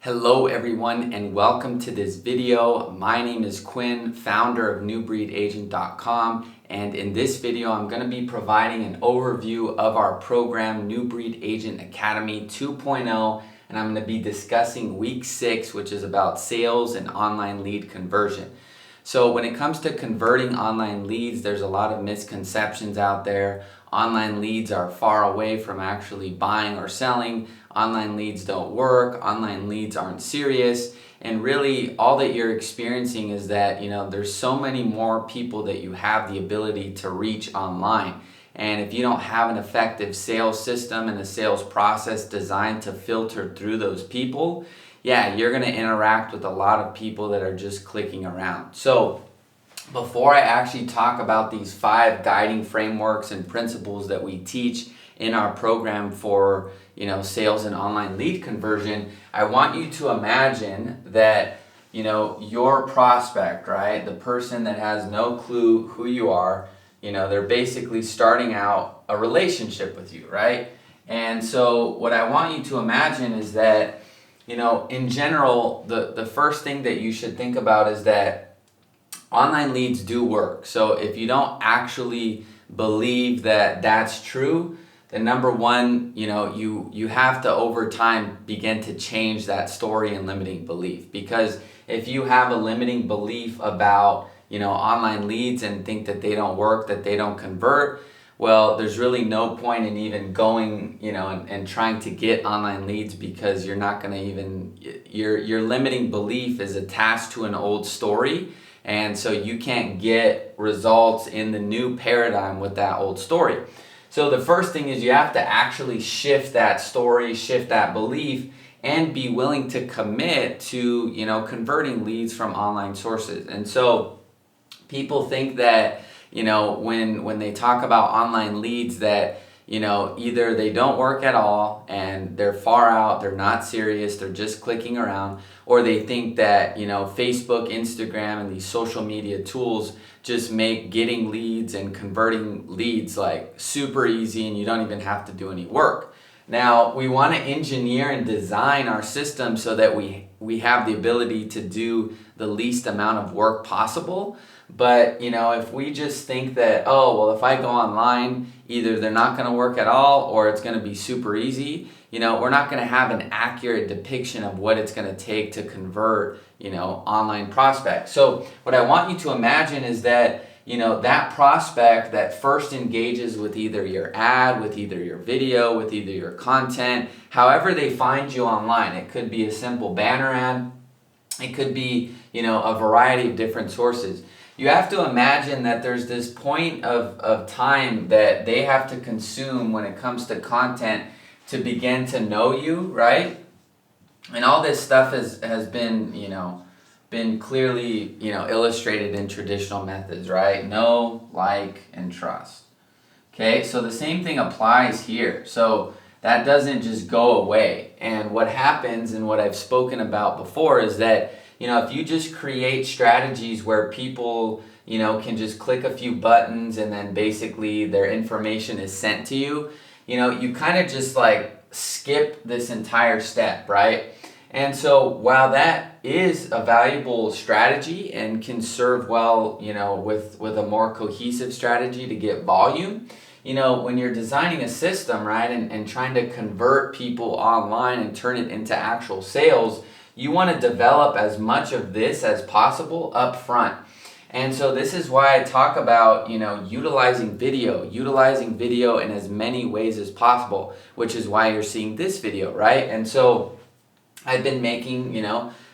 Hello everyone and welcome to this video. My name is Quinn, founder of NewBreedAgent.com, and in this video I'm going to be providing an overview of our program New Breed Agent Academy 2.0, and I'm going to be discussing week 6, which is about sales and online lead conversion. So when it comes to converting online leads, there's a lot of misconceptions out there. Online leads are far away from actually buying or selling. Online leads don't work. Online leads aren't serious. And really all that you're experiencing is that, there's so many more people that you have the ability to reach online. And if you don't have an effective sales system and a sales process designed to filter through those people, you're going to interact with a lot of people that are just clicking around. So before I actually talk about these 5 guiding frameworks and principles that we teach in our program for, sales and online lead conversion, I want you to imagine that, your prospect, right? The person that has no clue who you are, they're basically starting out a relationship with you, right? And so what I want you to imagine is that, in general, the first thing that you should think about is that online leads do work. So if you don't actually believe that that's true, then number one, you have to over time begin to change that story and limiting belief. Because if you have a limiting belief about, online leads and think that they don't work, that they don't convert, well, there's really no point in even going, and trying to get online leads, because you're not going to even, your limiting belief is attached to an old story. And so you can't get results in the new paradigm with that old story. So the first thing is you have to actually shift that story, shift that belief, and be willing to commit to, converting leads from online sources. And so people think that, when they talk about online leads that, either they don't work at all and they're far out, they're not serious, they're just clicking around, or they think that, Facebook, Instagram, and these social media tools just make getting leads and converting leads like super easy and you don't even have to do any work. Now, we want to engineer and design our system so that we have the ability to do the least amount of work possible. But, if we just think that, if I go online, either they're not going to work at all or it's going to be super easy, we're not going to have an accurate depiction of what it's going to take to convert, online prospects. So what I want you to imagine is that, that prospect that first engages with either your ad, with either your video, with either your content, however they find you online. It could be a simple banner ad. It could be, a variety of different sources. You have to imagine that there's this point of time that they have to consume when it comes to content to begin to know you, right? And all this stuff has been, been clearly, illustrated in traditional methods, right? Know, like, and trust. Okay, so the same thing applies here. So that doesn't just go away. And what happens, and what I've spoken about before, is that if you just create strategies where people, can just click a few buttons and then basically their information is sent to you, you kind of just like skip this entire step, right? And so while that is a valuable strategy and can serve well, with a more cohesive strategy to get volume, when you're designing a system, right, and trying to convert people online and turn it into actual sales, you want to develop as much of this as possible up front. And so this is why I talk about, utilizing video in as many ways as possible, which is why you're seeing this video, right? And so I've been making,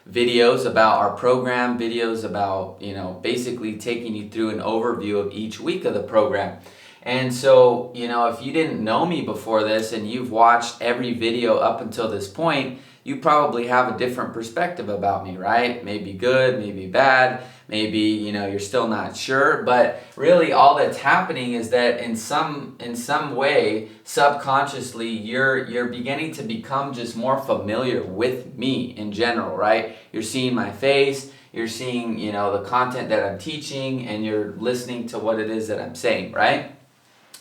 videos about our program, videos about, basically taking you through an overview of each week of the program. And so, if you didn't know me before this and you've watched every video up until this point, you probably have a different perspective about me, right? Maybe good, maybe bad, maybe, you're still not sure. But really all that's happening is that in some way, subconsciously, you're beginning to become just more familiar with me in general, right? You're seeing my face, you're seeing, the content that I'm teaching, and you're listening to what it is that I'm saying, right?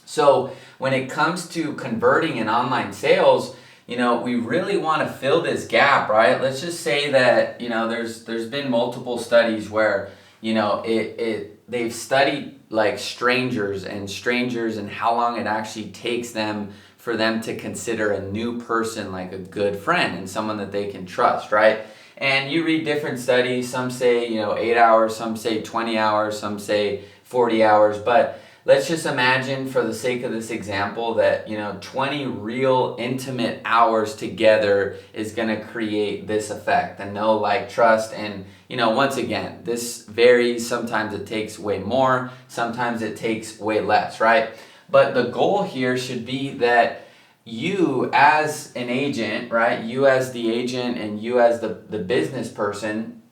So when it comes to converting in online sales, we really want to fill this gap, right? Let's just say that, there's been multiple studies where, they've studied like strangers and how long it actually takes them for them to consider a new person like a good friend and someone that they can trust, right? And you read different studies, some say, 8 hours, some say 20 hours, some say 40 hours, but let's just imagine for the sake of this example that, 20 real intimate hours together is going to create this effect, the know, like, trust. And, once again, this varies. Sometimes it takes way more, sometimes it takes way less, right? But the goal here should be that you as an agent, right? You as the agent and you as the business person,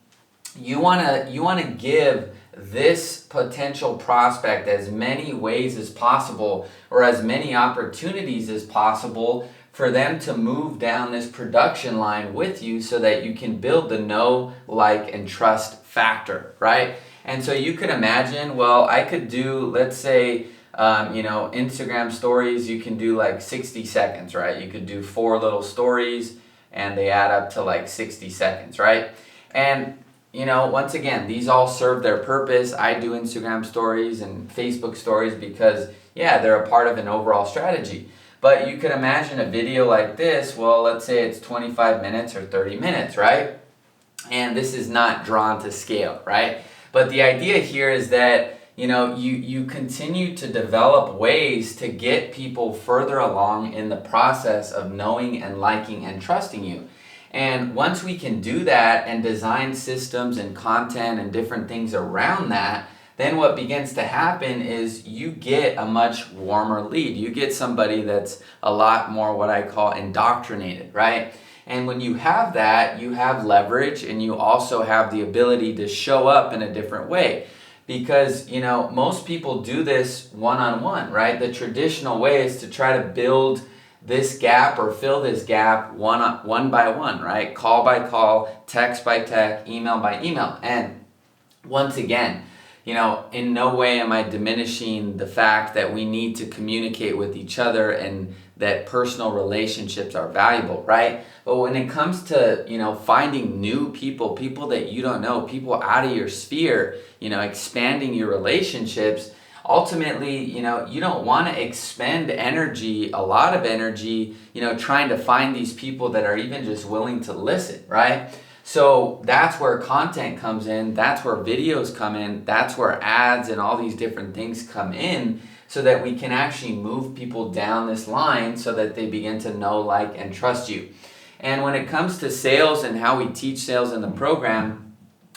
you want to give this potential prospect as many ways as possible, or as many opportunities as possible for them to move down this production line with you, so that you can build the know, like, and trust factor, right? And so you could imagine, well, I could do, let's say, Instagram stories, you can do like 60 seconds, right? You could do 4 little stories and they add up to like 60 seconds, right? And once again, these all serve their purpose. I do Instagram stories and Facebook stories because, they're a part of an overall strategy. But you could imagine a video like this, well, let's say it's 25 minutes or 30 minutes, right? And this is not drawn to scale, right? But the idea here is that, you continue to develop ways to get people further along in the process of knowing and liking and trusting you. And once we can do that and design systems and content and different things around that, then what begins to happen is you get a much warmer lead. You get somebody that's a lot more what I call indoctrinated, right? And when you have that, you have leverage, and you also have the ability to show up in a different way. Because, most people do this one-on-one, right? The traditional way is to try to build this gap or fill this gap one by one, right? Call by call, text by text, email by email. And once again, in no way am I diminishing the fact that we need to communicate with each other and that personal relationships are valuable, right? But when it comes to, finding new people that you don't know, people out of your sphere, expanding your relationships, ultimately, you don't want to expend energy, a lot of energy, trying to find these people that are even just willing to listen, right? So that's where content comes in, that's where videos come in, that's where ads and all these different things come in, so that we can actually move people down this line so that they begin to know, like, and trust you. And when it comes to sales and how we teach sales in the program,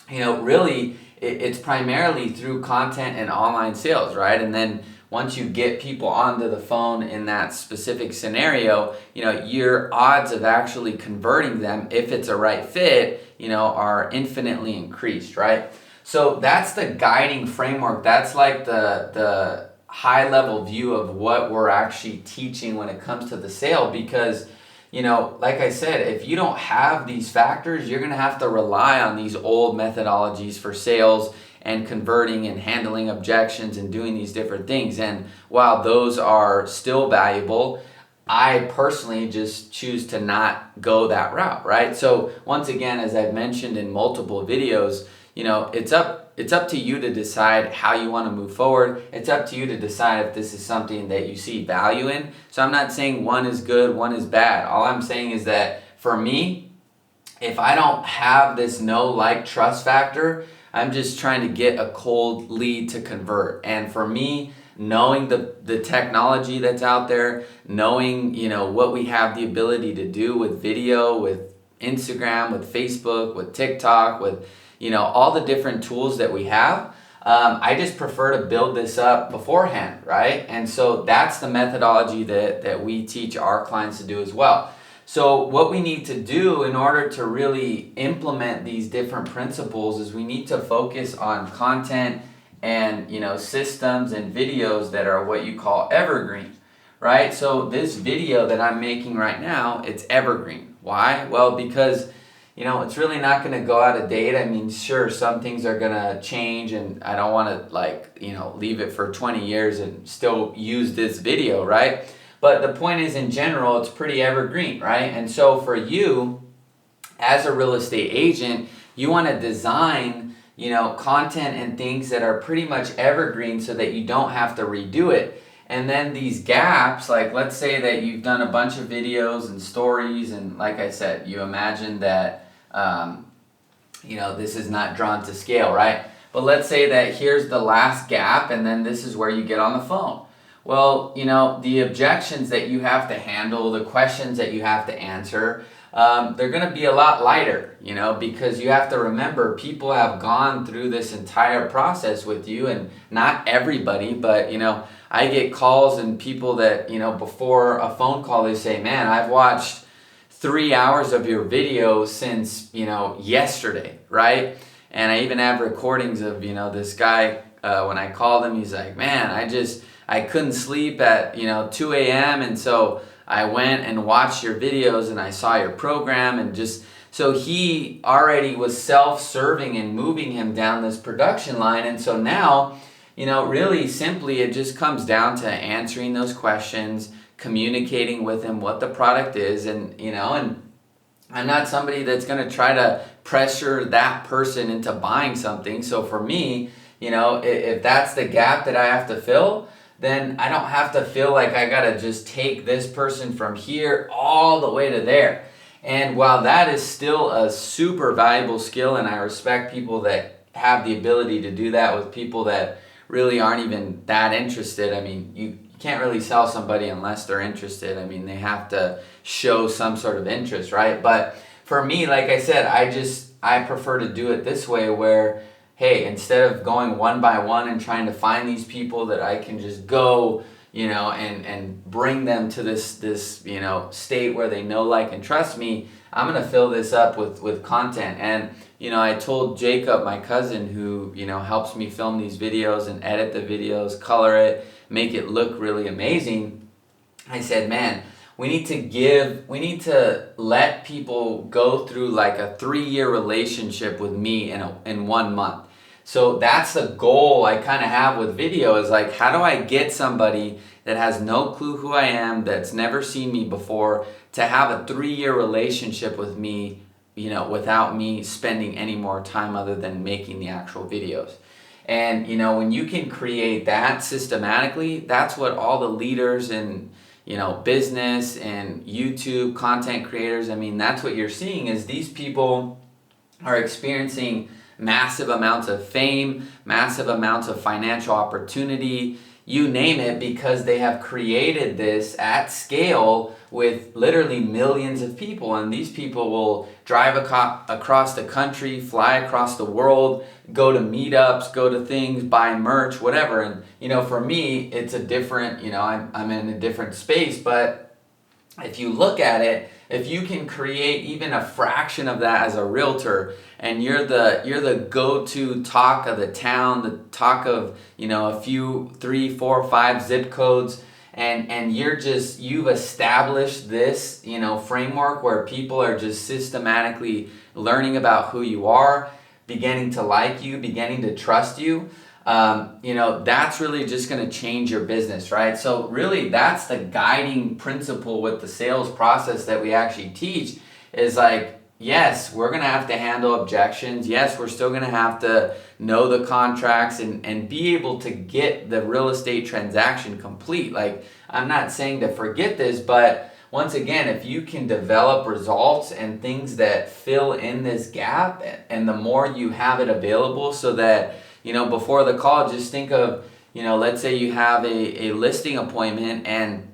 really it's primarily through content and online sales, right? And then once you get people onto the phone in that specific scenario, your odds of actually converting them, if it's a right fit, are infinitely increased, right? So that's the guiding framework. That's like the high level view of what we're actually teaching when it comes to the sale. Because, like I said, if you don't have these factors, you're going to have to rely on these old methodologies for sales and converting and handling objections and doing these different things. And while those are still valuable, I personally just choose to not go that route, right? So once again, as I've mentioned in multiple videos, it's up to you to decide how you want to move forward. It's up to you to decide if this is something that you see value in. So I'm not saying one is good, one is bad. All I'm saying is that for me, if I don't have this know, like, trust factor, I'm just trying to get a cold lead to convert. And for me, knowing the technology that's out there, knowing, what we have the ability to do with video, with Instagram, with Facebook, with TikTok, with, all the different tools that we have, I just prefer to build this up beforehand, right? And so that's the methodology that we teach our clients to do as well. So what we need to do in order to really implement these different principles is we need to focus on content and, systems and videos that are what you call evergreen, right? So this video that I'm making right now, it's evergreen. Why? Well, because, it's really not going to go out of date. I mean, sure, some things are going to change, and I don't want to leave it for 20 years and still use this video, right? But the point is, in general, it's pretty evergreen, right? And so for you, as a real estate agent, you want to design, content and things that are pretty much evergreen so that you don't have to redo it. And then these gaps, like let's say that you've done a bunch of videos and stories, and like I said, you imagine that, this is not drawn to scale, right? But let's say that here's the last gap, and then this is where you get on the phone. Well, the objections that you have to handle, the questions that you have to answer, they're going to be a lot lighter, because you have to remember people have gone through this entire process with you, and not everybody, but, I get calls and people that, before a phone call, they say, man, I've watched 3 hours of your video since, yesterday, right? And I even have recordings of, this guy, when I called him, he's like, man, I couldn't sleep at, 2 a.m. And so I went and watched your videos and I saw your program, and so he already was self-serving and moving him down this production line. And so now, really simply, it just comes down to answering those questions, communicating with him what the product is, and I'm not somebody that's going to try to pressure that person into buying something. So for me, if that's the gap that I have to fill, then I don't have to feel like I got to just take this person from here all the way to there. And while that is still a super valuable skill, and I respect people that have the ability to do that with people that really aren't even that interested. I mean, you can't really sell somebody unless they're interested. I mean, they have to show some sort of interest, right? But for me, like I said, I prefer to do it this way where, hey, instead of going one by one and trying to find these people that I can just go, and bring them to this state where they know, like, and trust me, I'm going to fill this up with content. And, I told Jacob, my cousin, who, helps me film these videos and edit the videos, color it, make it look really amazing. I said, man, we need to let people go through like a 3-year relationship with me in 1 month. So that's the goal I kind of have with video, is like, how do I get somebody that has no clue who I am, that's never seen me before, to have a 3-year relationship with me, without me spending any more time other than making the actual videos. And, when you can create that systematically, that's what all the leaders in, business and YouTube content creators, that's what you're seeing, is these people are experiencing massive amounts of fame, massive amounts of financial opportunity, you name it, because they have created this at scale with literally millions of people. And these people will drive across the country, fly across the world, go to meetups, go to things, buy merch, whatever. And, for me, it's a different, I'm in a different space. But if you look at it, if you can create even a fraction of that as a realtor, and you're the go-to talk of the town, the talk of, a few 3, 4, 5 zip codes, and you've established this, framework where people are just systematically learning about who you are, beginning to like you, beginning to trust you. That's really just going to change your business, right? So really, that's the guiding principle with the sales process that we actually teach, is like, yes, we're going to have to handle objections. Yes, we're still going to have to know the contracts and be able to get the real estate transaction complete. Like, I'm not saying to forget this, but once again, if you can develop results and things that fill in this gap, and the more you have it available, so that, before the call, just think of, let's say you have a listing appointment, and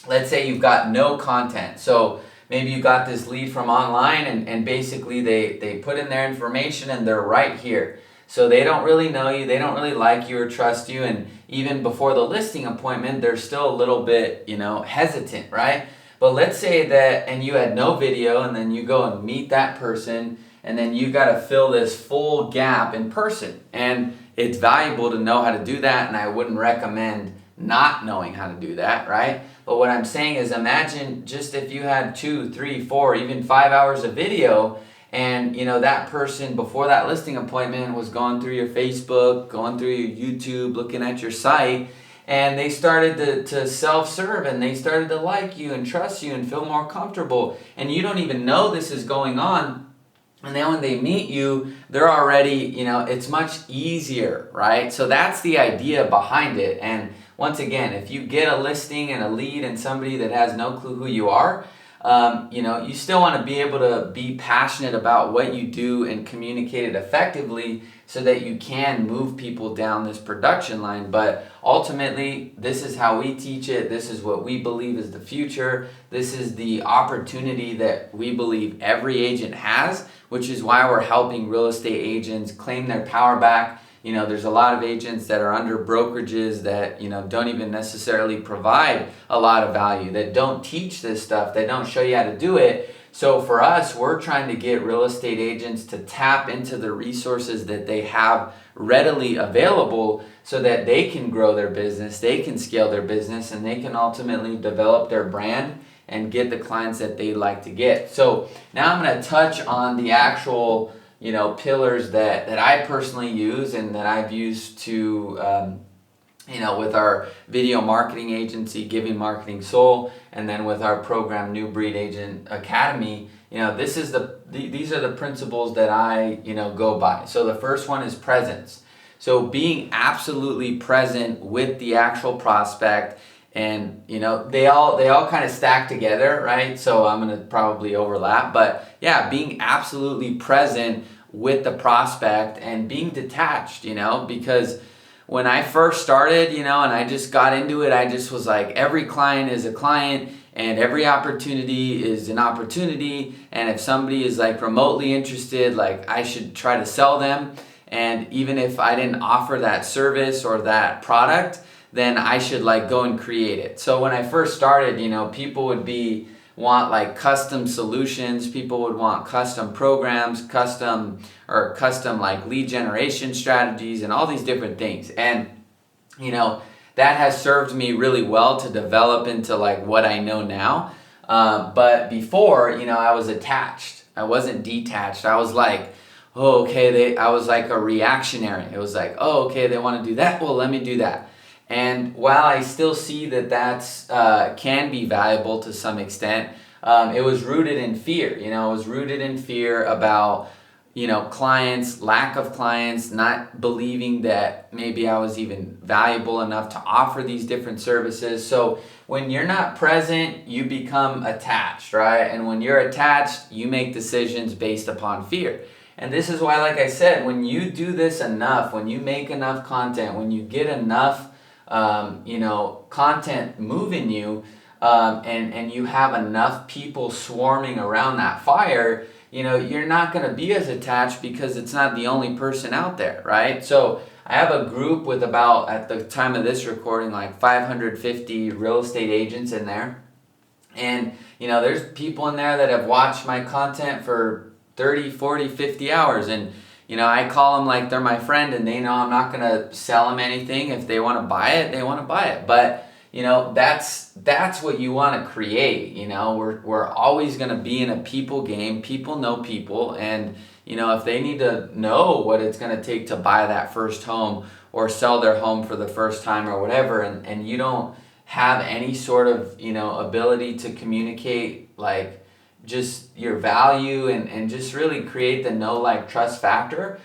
let's say you've got no content. So maybe you got this lead from online, and basically they put in their information and they're right here. So they don't really know you, they don't really like you or trust you, and even before the listing appointment, they're still a little bit, hesitant, right? But let's say that, and you had no video, and then you go and meet that person, and then you got to fill this full gap in person. And it's valuable to know how to do that, and I wouldn't recommend not knowing how to do that, right? But what I'm saying is, imagine just if you had 2, 3, 4, even 5 hours of video, and that person before that listing appointment was going through your Facebook, going through your YouTube, looking at your site, and they started to self-serve, and they started to like you and trust you and feel more comfortable, and you don't even know this is going on. And then when they meet you, they're already, it's much easier, right? So that's the idea behind it. And once again, if you get a listing and a lead and somebody that has no clue who you are, you still want to be able to be passionate about what you do and communicate it effectively so that you can move people down this production line. But ultimately, this is how we teach it. This is what we believe is the future. This is the opportunity that we believe every agent has, which is why we're helping real estate agents claim their power back. There's a lot of agents that are under brokerages that, don't even necessarily provide a lot of value, that don't teach this stuff, that don't show you how to do it. So for us, we're trying to get real estate agents to tap into the resources that they have readily available so that they can grow their business, they can scale their business, and they can ultimately develop their brand and get the clients that they'd like to get. So now I'm going to touch on the actual pillars that I personally use and that I've used to, with our video marketing agency, Giving Marketing Soul, and then with our program, New Breed Agent Academy. These are the principles that I, go by. So the first one is presence. So being absolutely present with the actual prospect. And they all kind of stack together, right? So I'm going to probably overlap, but yeah, being absolutely present with the prospect and being detached, because when I first started, and I just got into it, I just was like, every client is a client and every opportunity is an opportunity, and if somebody is like remotely interested, like I should try to sell them, and even if I didn't offer that service or that product, then I should like go and create it. So when I first started, people would want like custom solutions, people would want custom programs, custom like lead generation strategies and all these different things. And that has served me really well to develop into like what I know now. But before, I was attached. I wasn't detached. I was like, oh, okay, I was like a reactionary. It was like, oh, okay, they want to do that. Well, let me do that. And while I still see that that's can be valuable to some extent, it was rooted in fear. It was rooted in fear about, clients, lack of clients, not believing that maybe I was even valuable enough to offer these different services. So when you're not present, you become attached, right? And when you're attached, you make decisions based upon fear. And this is why, like I said, when you do this enough, when you make enough content, when you get enough content moving you, and you have enough people swarming around that fire, you're not going to be as attached because it's not the only person out there, right? So I have a group with about, at the time of this recording, like 550 real estate agents in there. And, there's people in there that have watched my content for 30, 40, 50 hours. And I call them like they're my friend, and they know I'm not going to sell them anything. If they want to buy it, they want to buy it. But, that's what you want to create. We're always going to be in a people game. People know people. And, if they need to know what it's going to take to buy that first home or sell their home for the first time or whatever, and you don't have any sort of, ability to communicate like just your value and just really create the know, like, trust factor,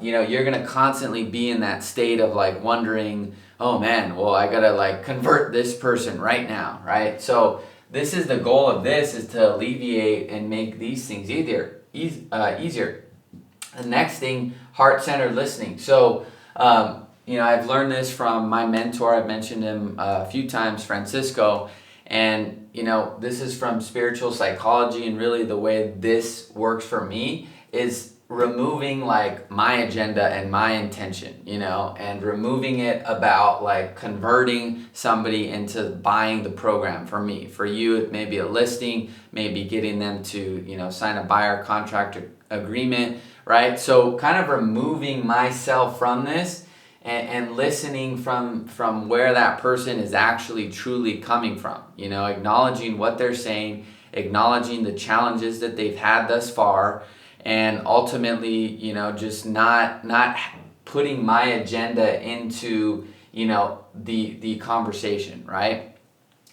you're going to constantly be in that state of like wondering, oh man, well, I got to like convert this person right now, right? So this is the goal of this, is to alleviate and make these things easier. The next thing, heart-centered listening. So, I've learned this from my mentor. I've mentioned him a few times, Francisco. And, this is from spiritual psychology, and really the way this works for me is removing like my agenda and my intention, and removing it about like converting somebody into buying the program. For me, for you, it may be a listing, maybe getting them to, sign a buyer contract agreement, right? So kind of removing myself from this and listening from where that person is actually truly coming from, acknowledging what they're saying, acknowledging the challenges that they've had thus far, and ultimately, just not putting my agenda into, the conversation, right?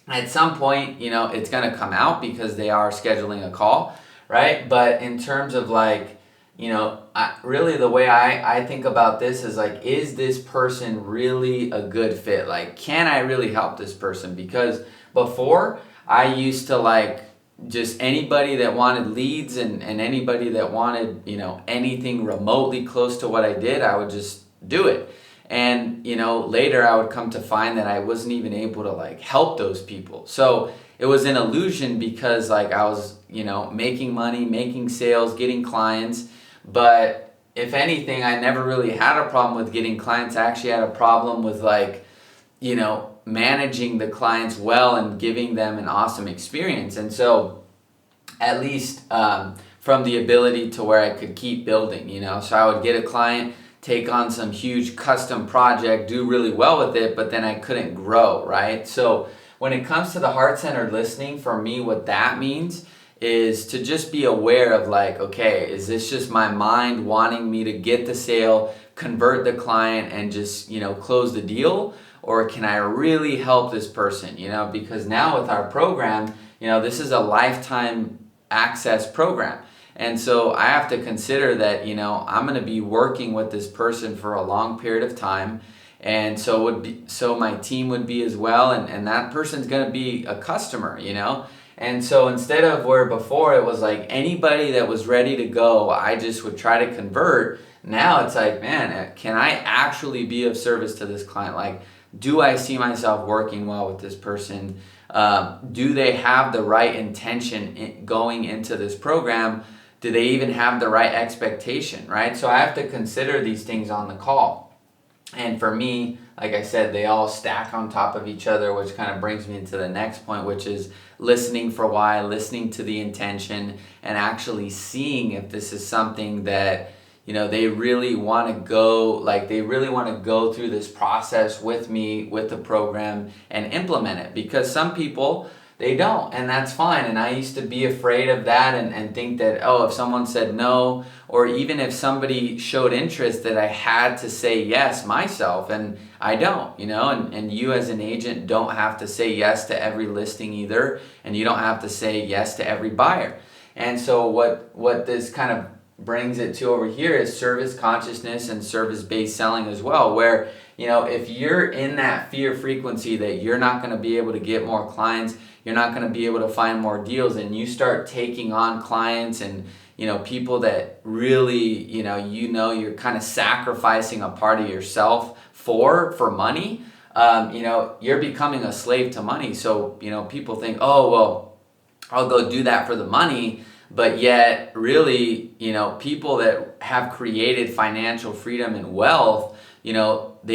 At some point, it's going to come out because they are scheduling a call, right? But in terms of like, really the way I think about this is like, is this person really a good fit? Like, can I really help this person? Because before, I used to like just anybody that wanted leads and anybody that wanted, anything remotely close to what I did, I would just do it. And, later I would come to find that I wasn't even able to like help those people. So it was an illusion because like I was, making money, making sales, getting clients. But if anything, I never really had a problem with getting clients. I actually had a problem with like, managing the clients well and giving them an awesome experience. And so at least from the ability to where I could keep building, so I would get a client, take on some huge custom project, do really well with it, but then I couldn't grow, right? So when it comes to the heart-centered listening, for me, what that means is to just be aware of like, okay, is this just my mind wanting me to get the sale, convert the client, and just, close the deal? Or can I really help this person? Because now with our program, this is a lifetime access program. And so I have to consider that, I'm going to be working with this person for a long period of time. And so my team would be as well. And that person's going to be a customer, And so instead of where before it was like anybody that was ready to go, I just would try to convert. Now it's like, man, can I actually be of service to this client? Like, do I see myself working well with this person? Do they have the right intention going into this program? Do they even have the right expectation, right? So I have to consider these things on the call. And for me, like I said, they all stack on top of each other, which kind of brings me into the next point, which is listening for why, listening to the intention, and actually seeing if this is something that they really want to go, like they really want to go through this process with me, with the program, and implement it. Because some people, they don't, and that's fine. And I used to be afraid of that and think that, oh, if someone said no, or even if somebody showed interest, that I had to say yes myself, and I don't, and you as an agent don't have to say yes to every listing either, and you don't have to say yes to every buyer. And so what this kind of brings it to over here is service consciousness and service-based selling as well, where if you're in that fear frequency that you're not going to be able to get more clients, you're not going to be able to find more deals, and you start taking on clients and people that really you're kind of sacrificing a part of yourself for money, you're becoming a slave to money. So people think, oh well, I'll go do that for the money. But yet, really, people that have created financial freedom and wealth, they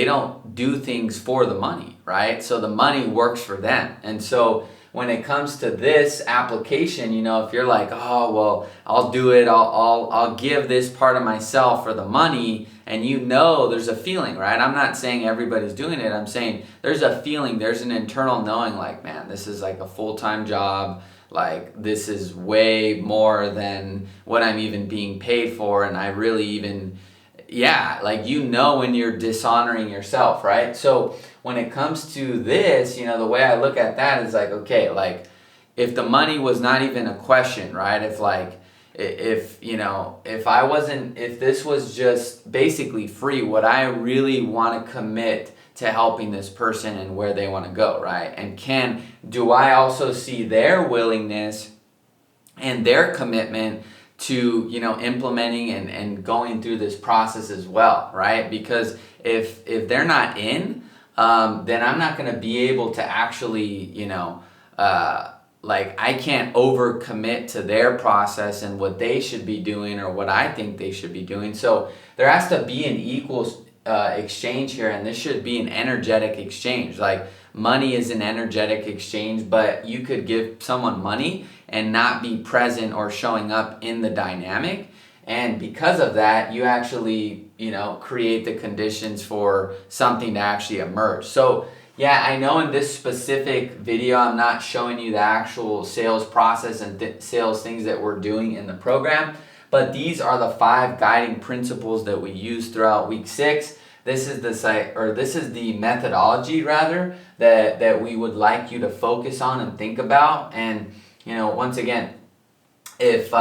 don't do things for the money, right? So the money works for them. And so when it comes to this application, if you're like, oh, well, I'll do it, I'll give this part of myself for the money, and there's a feeling, right? I'm not saying everybody's doing it. I'm saying there's a feeling, there's an internal knowing like, man, this is like a full-time job. Like, this is way more than what I'm even being paid for, and I really even, when you're dishonoring yourself, right? So when it comes to this, the way I look at that is like, okay, like, if the money was not even a question, right? If this was just basically free, would I really want to commit to helping this person and where they want to go, right? And do I also see their willingness and their commitment to, implementing and going through this process as well, right? Because if they're not in, then I'm not going to be able to actually, I can't overcommit to their process and what they should be doing or what I think they should be doing. So there has to be an equal exchange here, and this should be an energetic exchange. Like, money is an energetic exchange, but you could give someone money and not be present or showing up in the dynamic, and because of that, you actually create the conditions for something to actually emerge. So yeah, I know in this specific video I'm not showing you the actual sales process and sales things that we're doing in the program, but these are the 5 guiding principles that we use throughout week 6 this is the site, or this is the methodology rather, that we would like you to focus on and think about. And once again, if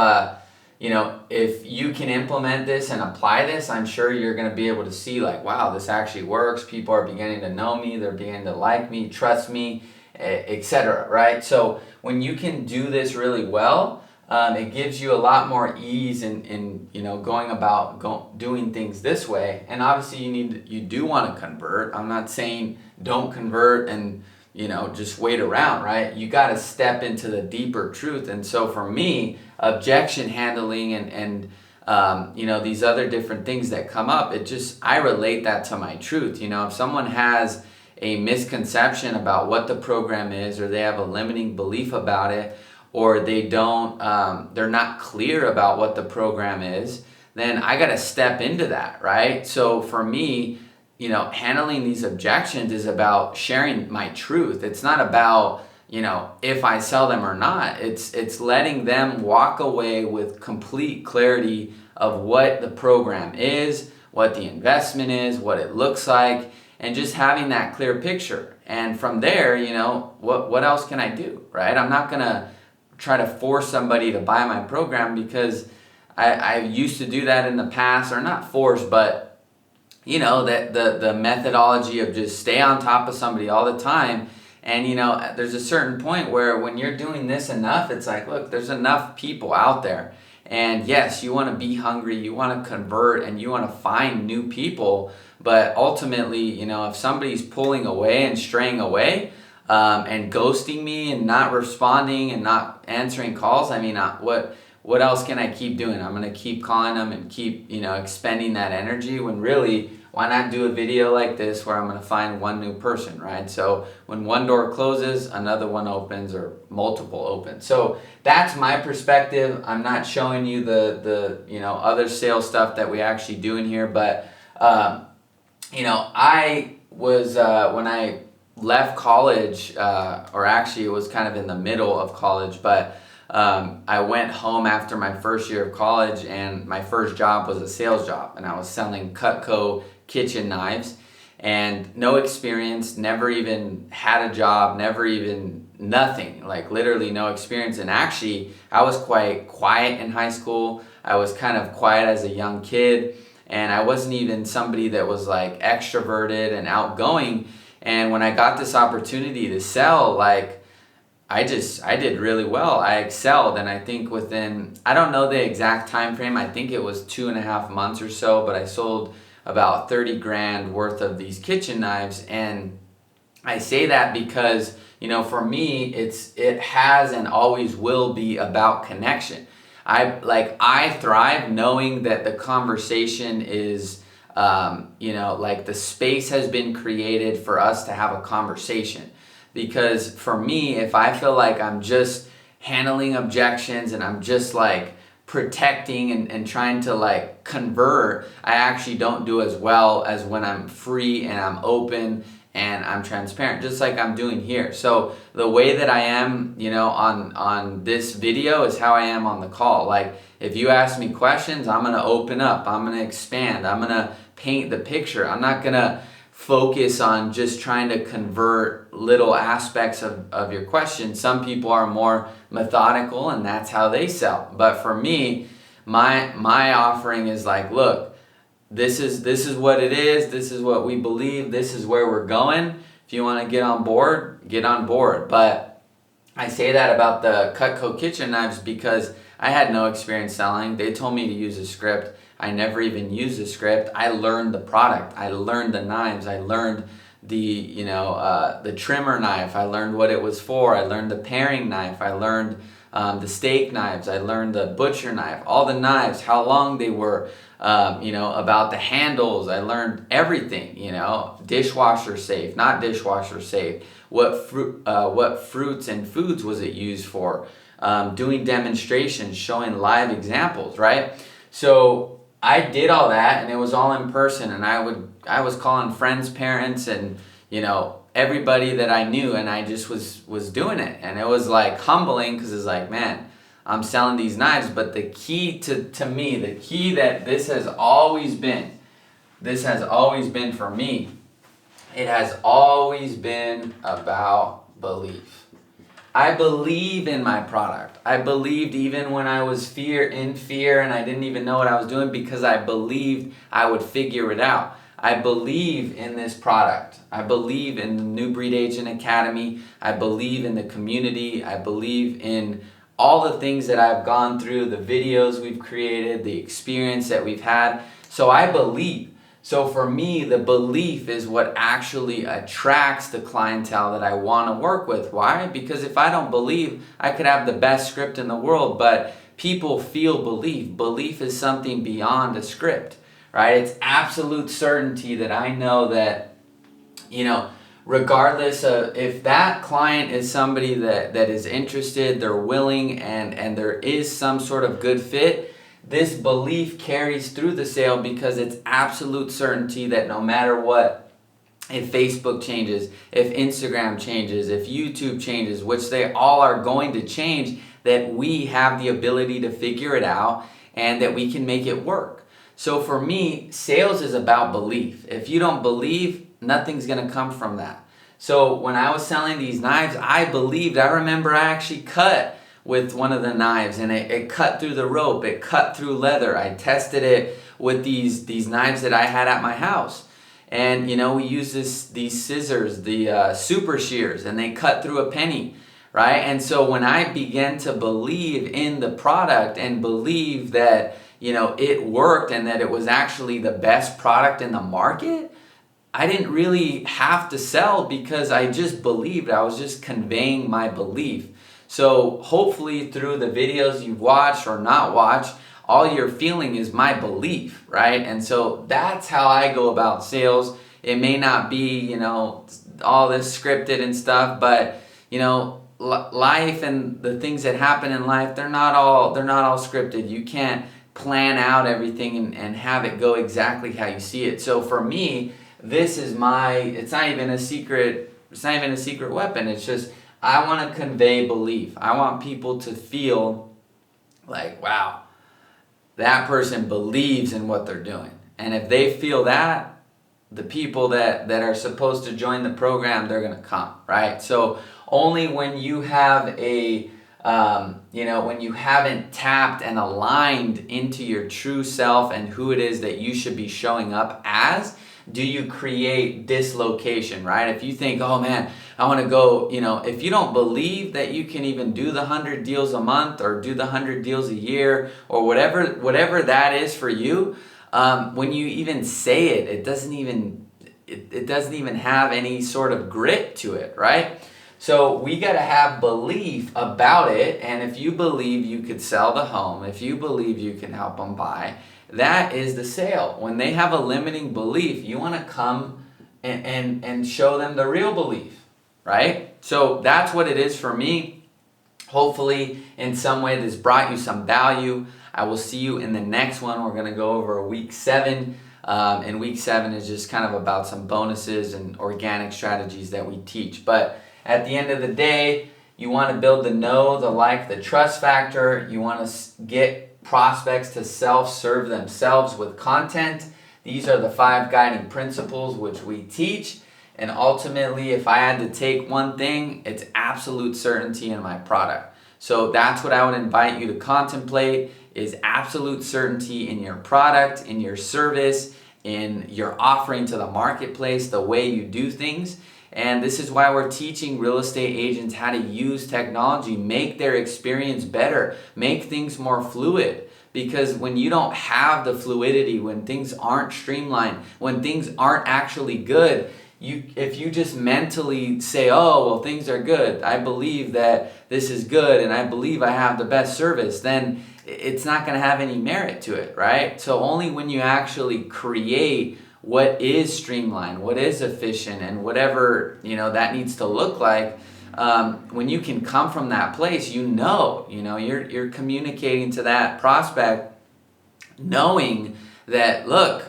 if you can implement this and apply this, I'm sure you're going to be able to see like, wow, this actually works. People are beginning to know me, they're beginning to like me, trust me, etc. Right? So when you can do this really well, it gives you a lot more ease in going about doing things this way. And obviously you do want to convert. I'm not saying don't convert and just wait around, right? You got to step into the deeper truth. And so for me, objection handling and these other different things that come up, I relate that to my truth. If someone has a misconception about what the program is, or they have a limiting belief about it, or they're not clear about what the program is, then I got to step into that, right? So for me, handling these objections is about sharing my truth. It's not about, if I sell them or not. It's letting them walk away with complete clarity of what the program is, what the investment is, what it looks like, and just having that clear picture. And from there, what else can I do, right? I'm not going to try to force somebody to buy my program, because I used to do that in the past, or not force, but that the methodology of just stay on top of somebody all the time. And there's a certain point where when you're doing this enough, it's like, look, there's enough people out there. And yes, you want to be hungry, you want to convert, and you want to find new people. But ultimately, if somebody's pulling away and straying away, and ghosting me and not responding and not answering calls, what else can I keep doing? I'm going to keep calling them and keep, expending that energy, when really, why not do a video like this where I'm going to find one new person, right? So when one door closes, another one opens, or multiple open. So that's my perspective. I'm not showing you the other sales stuff that we actually do in here, but I was when I left college, or actually it was kind of in the middle of college, but I went home after my first year of college, and my first job was a sales job, and I was selling Cutco kitchen knives, and no experience, never even had a job, nothing, like literally no experience. And actually I was quite quiet in high school. I was kind of quiet as a young kid, and I wasn't even somebody that was like extroverted and outgoing. And when I got this opportunity to sell, like, I did really well. I excelled, and I think within, I don't know the exact time frame, I think it was 2.5 months or so, but I sold about 30 grand worth of these kitchen knives. And I say that because, for me, it has and always will be about connection. I thrive knowing that the conversation is, the space has been created for us to have a conversation. Because for me, if I feel like I'm just handling objections and I'm just like protecting and trying to like convert, I actually don't do as well as when I'm free and I'm open and I'm transparent, just like I'm doing here. So the way that I am, on this video is how I am on the call. Like, if you ask me questions, I'm going to open up, I'm going to expand, I'm going to paint the picture. I'm not going to focus on just trying to convert little aspects of your question. Some people are more methodical, and that's how they sell. But for me, my offering is like, look, this is what it is, this is what we believe, this is where we're going. If you want to get on board, get on board. But I say that about the Cutco kitchen knives because I had no experience selling. They told me to use a script. I never even used the script. I learned the product. I learned the knives. I learned the trimmer knife. I learned what it was for. I learned the paring knife. I learned the steak knives. I learned the butcher knife. All the knives, how long they were, about the handles. I learned everything. Dishwasher safe, not dishwasher safe. What fruits and foods was it used for? Doing demonstrations, showing live examples, right? So I did all that, and it was all in person, and I was calling friends, parents, and everybody that I knew, and I just was doing it. And it was like humbling, because it's like, man, I'm selling these knives. But the key to me, the key that this has always been, this has always been for me. It has always been about belief. I believe in my product. I believed even when I was in fear and I didn't even know what I was doing, because I believed I would figure it out. I believe in this product. I believe in the New Breed Agent Academy. I believe in the community. I believe in all the things that I've gone through, the videos we've created, the experience that we've had. So I believe. So for me, the belief is what actually attracts the clientele that I want to work with. Why? Because if I don't believe, I could have the best script in the world, but people feel belief. Belief is something beyond a script, right? It's absolute certainty that I know that, regardless of if that client is somebody that is interested, they're willing, and there is some sort of good fit, this belief carries through the sale, because it's absolute certainty that no matter what, if Facebook changes, if Instagram changes, if YouTube changes, which they all are going to change, that we have the ability to figure it out and that we can make it work. So for me, sales is about belief. If you don't believe, nothing's going to come from that. So when I was selling these knives, I believed. I remember I actually cut with one of the knives, and it cut through the rope, it cut through leather. I tested it with these knives that I had at my house. And we use these scissors, the super shears, and they cut through a penny, right? And so when I began to believe in the product and believe that, it worked and that it was actually the best product in the market, I didn't really have to sell, because I just believed. I was just conveying my belief. So hopefully through the videos you've watched or not watched, all you're feeling is my belief, right? And so that's how I go about sales. It may not be, all this scripted and stuff, but life and the things that happen in life, they're not all scripted. You can't plan out everything and have it go exactly how you see it. So for me, this is it's not even a secret weapon. It's just, I want to convey belief. I want people to feel like, wow, that person believes in what they're doing. And if they feel that, the people that are supposed to join the program, they're going to come, right? So only when you have when you haven't tapped and aligned into your true self and who it is that you should be showing up as, do you create dislocation, right? If you think, oh man, I want to go, if you don't believe that you can even do the 100 deals a month or do the 100 deals a year or whatever that is for you, when you even say it, it doesn't even have any sort of grit to it, right? So we got to have belief about it. And if you believe you could sell the home, if you believe you can help them buy, that is the sale. When they have a limiting belief, you want to come and show them the real belief, right? So that's what it is for me. Hopefully, in some way, this brought you some value. I will see you in the next one. We're going to go over week 7. And week 7 is just kind of about some bonuses and organic strategies that we teach. But at the end of the day, you want to build the know, the like, the trust factor. You want to get prospects to self-serve themselves with content. These are the 5 guiding principles which we teach. And ultimately, if I had to take one thing, it's absolute certainty in my product. So that's what I would invite you to contemplate, is absolute certainty in your product, in your service, in your offering to the marketplace, the way you do things. And this is why we're teaching real estate agents how to use technology, make their experience better, make things more fluid. Because when you don't have the fluidity, when things aren't streamlined, when things aren't actually good, if you just mentally say, oh, well, things are good, I believe that this is good, and I believe I have the best service, then it's not going to have any merit to it, right? So only when you actually create what is streamlined, what is efficient, and whatever that needs to look like, when you can come from that place, you're communicating to that prospect, knowing that, look,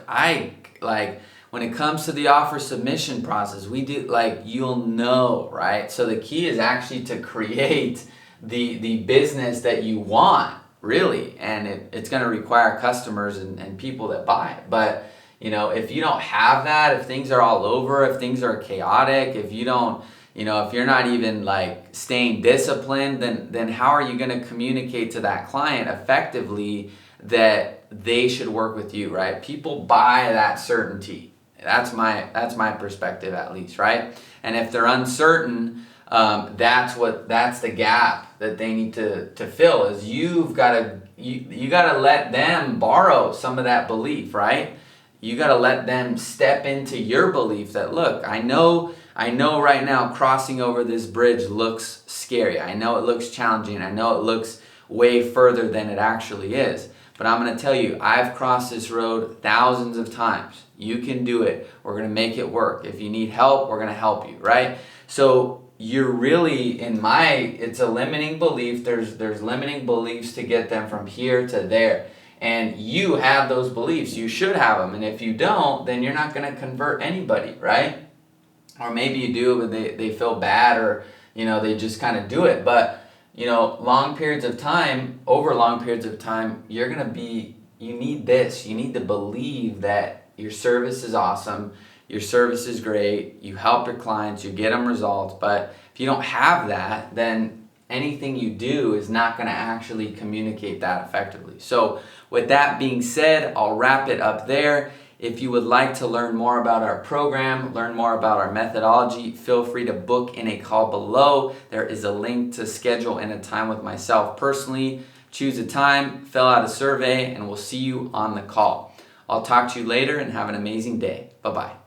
when it comes to the offer submission process, we do, you'll know, right? So the key is actually to create the business that you want, really, and it's going to require customers and people that buy it. But if you don't have that, if things are all over, if things are chaotic, if you don't, if you're not even like staying disciplined, then how are you going to communicate to that client effectively that they should work with you, right? People buy that certainty. That's my perspective, at least, right? And if they're uncertain, that's the gap that they need to fill. Is you gotta let them borrow some of that belief, right? You gotta let them step into your belief that, look, I know right now crossing over this bridge looks scary. I know it looks challenging. I know it looks way further than it actually is. But I'm going to tell you, I've crossed this road thousands of times. You can do it. We're going to make it work. If you need help, we're going to help you, right? So you're really, it's a limiting belief. There's limiting beliefs to get them from here to there. And you have those beliefs. You should have them. And if you don't, then you're not going to convert anybody, right? Or maybe you do, but they feel bad, or, they just kind of do it. But over long periods of time, you need this. You need to believe that your service is awesome, your service is great, you help your clients, you get them results. But if you don't have that, then anything you do is not going to actually communicate that effectively. So with that being said, I'll wrap it up there. If you would like to learn more about our program, learn more about our methodology, feel free to book in a call below. There is a link to schedule in a time with myself personally. Choose a time, fill out a survey, and we'll see you on the call. I'll talk to you later and have an amazing day. Bye-bye.